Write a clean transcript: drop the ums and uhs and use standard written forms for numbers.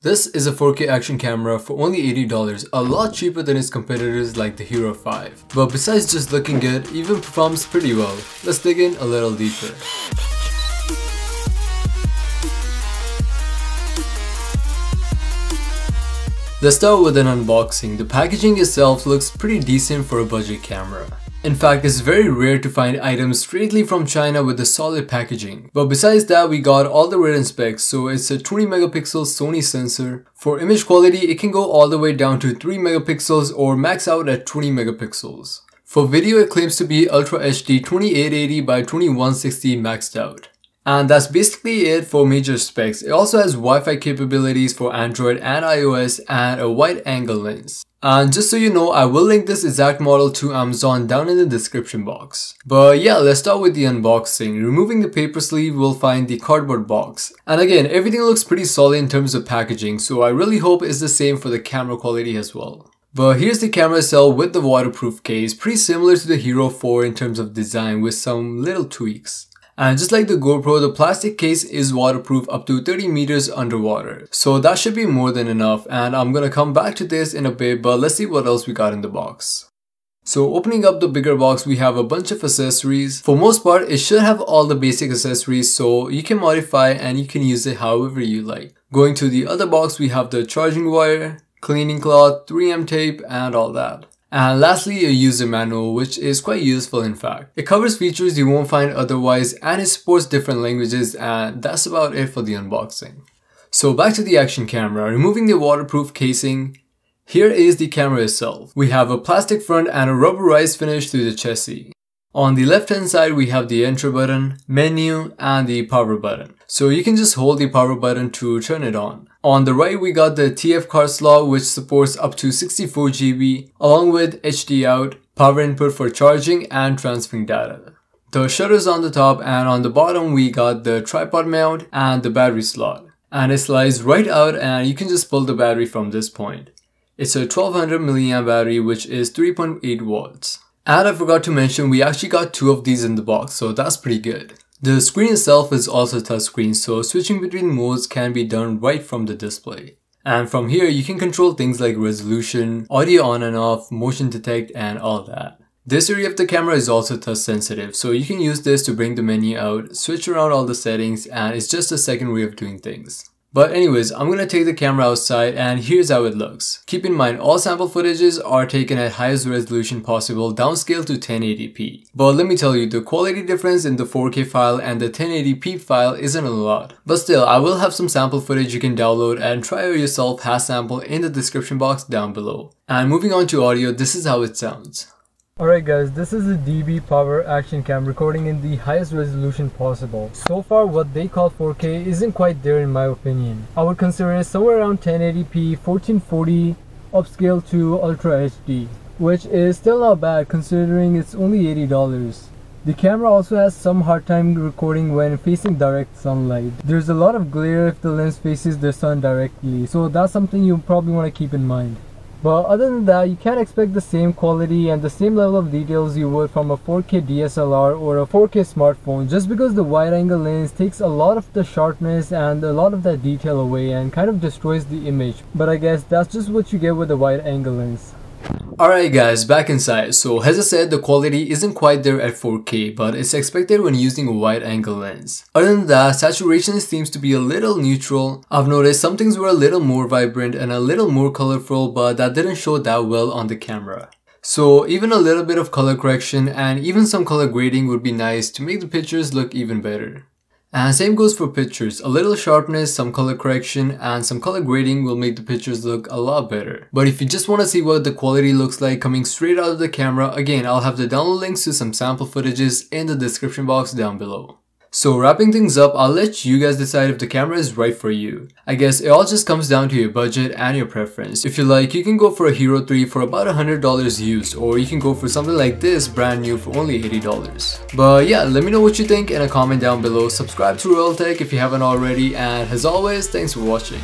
This is a 4K action camera for only $80, a lot cheaper than its competitors like the Hero 5. But besides just looking good, it even performs pretty well. Let's dig in a little deeper. Let's start with an unboxing. The packaging itself looks pretty decent for a budget camera. In fact, it's very rare to find items straightly from China with a solid packaging. But besides that, we got all the written specs. So it's a 20 megapixel Sony sensor. For image quality, it can go all the way down to 3 megapixels or max out at 20 megapixels. For video, it claims to be Ultra HD 2880 by 2160 maxed out. And that's basically it for major specs. It also has Wi-Fi capabilities for Android and iOS and a wide angle lens. And just so you know, I will link this exact model to Amazon down in the description box. But yeah, let's start with the unboxing. Removing the paper sleeve, we'll find the cardboard box. And again, everything looks pretty solid in terms of packaging, so I really hope it's the same for the camera quality as well. But here's the camera itself with the waterproof case, pretty similar to the Hero 4 in terms of design with some little tweaks. And just like the GoPro, the plastic case is waterproof up to 30 meters underwater. So that should be more than enough, and I'm gonna come back to this in a bit, but let's see what else we got in the box. So opening up the bigger box, we have a bunch of accessories. For most part, it should have all the basic accessories, so you can modify and you can use it however you like. Going to the other box, we have the charging wire, cleaning cloth, 3M tape, and all that. And lastly, a user manual, which is quite useful in fact. It covers features you won't find otherwise and it supports different languages, and that's about it for the unboxing. So back to the action camera, removing the waterproof casing. Here is the camera itself. We have a plastic front and a rubberized finish to the chassis. On the left hand side, we have the enter button, menu, and the power button. So you can just hold the power button to turn it on. On the right, we got the TF card slot, which supports up to 64 GB, along with HD out, power input for charging and transferring data. The shutters on the top, and on the bottom we got the tripod mount and the battery slot. And it slides right out and you can just pull the battery from this point. It's a 1200 mAh battery, which is 3.8 watts. And I forgot to mention, we actually got two of these in the box, so that's pretty good. The screen itself is also touchscreen, so switching between modes can be done right from the display. And from here, you can control things like resolution, audio on and off, motion detect, and all that. This area of the camera is also touch sensitive, so you can use this to bring the menu out, switch around all the settings, and it's just a second way of doing things. But anyways, I'm gonna take the camera outside and here's how it looks. Keep in mind, all sample footages are taken at highest resolution possible, downscaled to 1080p. But let me tell you, the quality difference in the 4K file and the 1080p file isn't a lot. But still, I will have some sample footage you can download and try out yourself as sample in the description box down below. And moving on to audio, this is how it sounds. Alright guys, this is a DBPower action cam recording in the highest resolution possible. So far what they call 4K isn't quite there in my opinion. I would consider it somewhere around 1080p, 1440 upscale to Ultra HD, which is still not bad considering it's only $80. The camera also has some hard time recording when facing direct sunlight. There's a lot of glare if the lens faces the sun directly, so that's something you probably want to keep in mind. But other than that, you can't expect the same quality and the same level of details you would from a 4K DSLR or a 4K smartphone, just because the wide angle lens takes a lot of the sharpness and a lot of that detail away and kind of destroys the image. But I guess that's just what you get with the wide angle lens. Alright guys, back inside. So as I said, the quality isn't quite there at 4K, but it's expected when using a wide angle lens. Other than that, saturation seems to be a little neutral. I've noticed some things were a little more vibrant and a little more colorful, but that didn't show that well on the camera. So even a little bit of color correction and even some color grading would be nice to make the pictures look even better. And same goes for pictures. A little sharpness, some color correction, and some color grading will make the pictures look a lot better. But if you just want to see what the quality looks like coming straight out of the camera, again, I'll have the download links to some sample footages in the description box down below. So wrapping things up, I'll let you guys decide if the camera is right for you. I guess it all just comes down to your budget and your preference. If you like, you can go for a Hero 3 for about $100 used, or you can go for something like this brand new for only $80. But yeah, let me know what you think in a comment down below. Subscribe to Royal Tech if you haven't already, and as always, thanks for watching.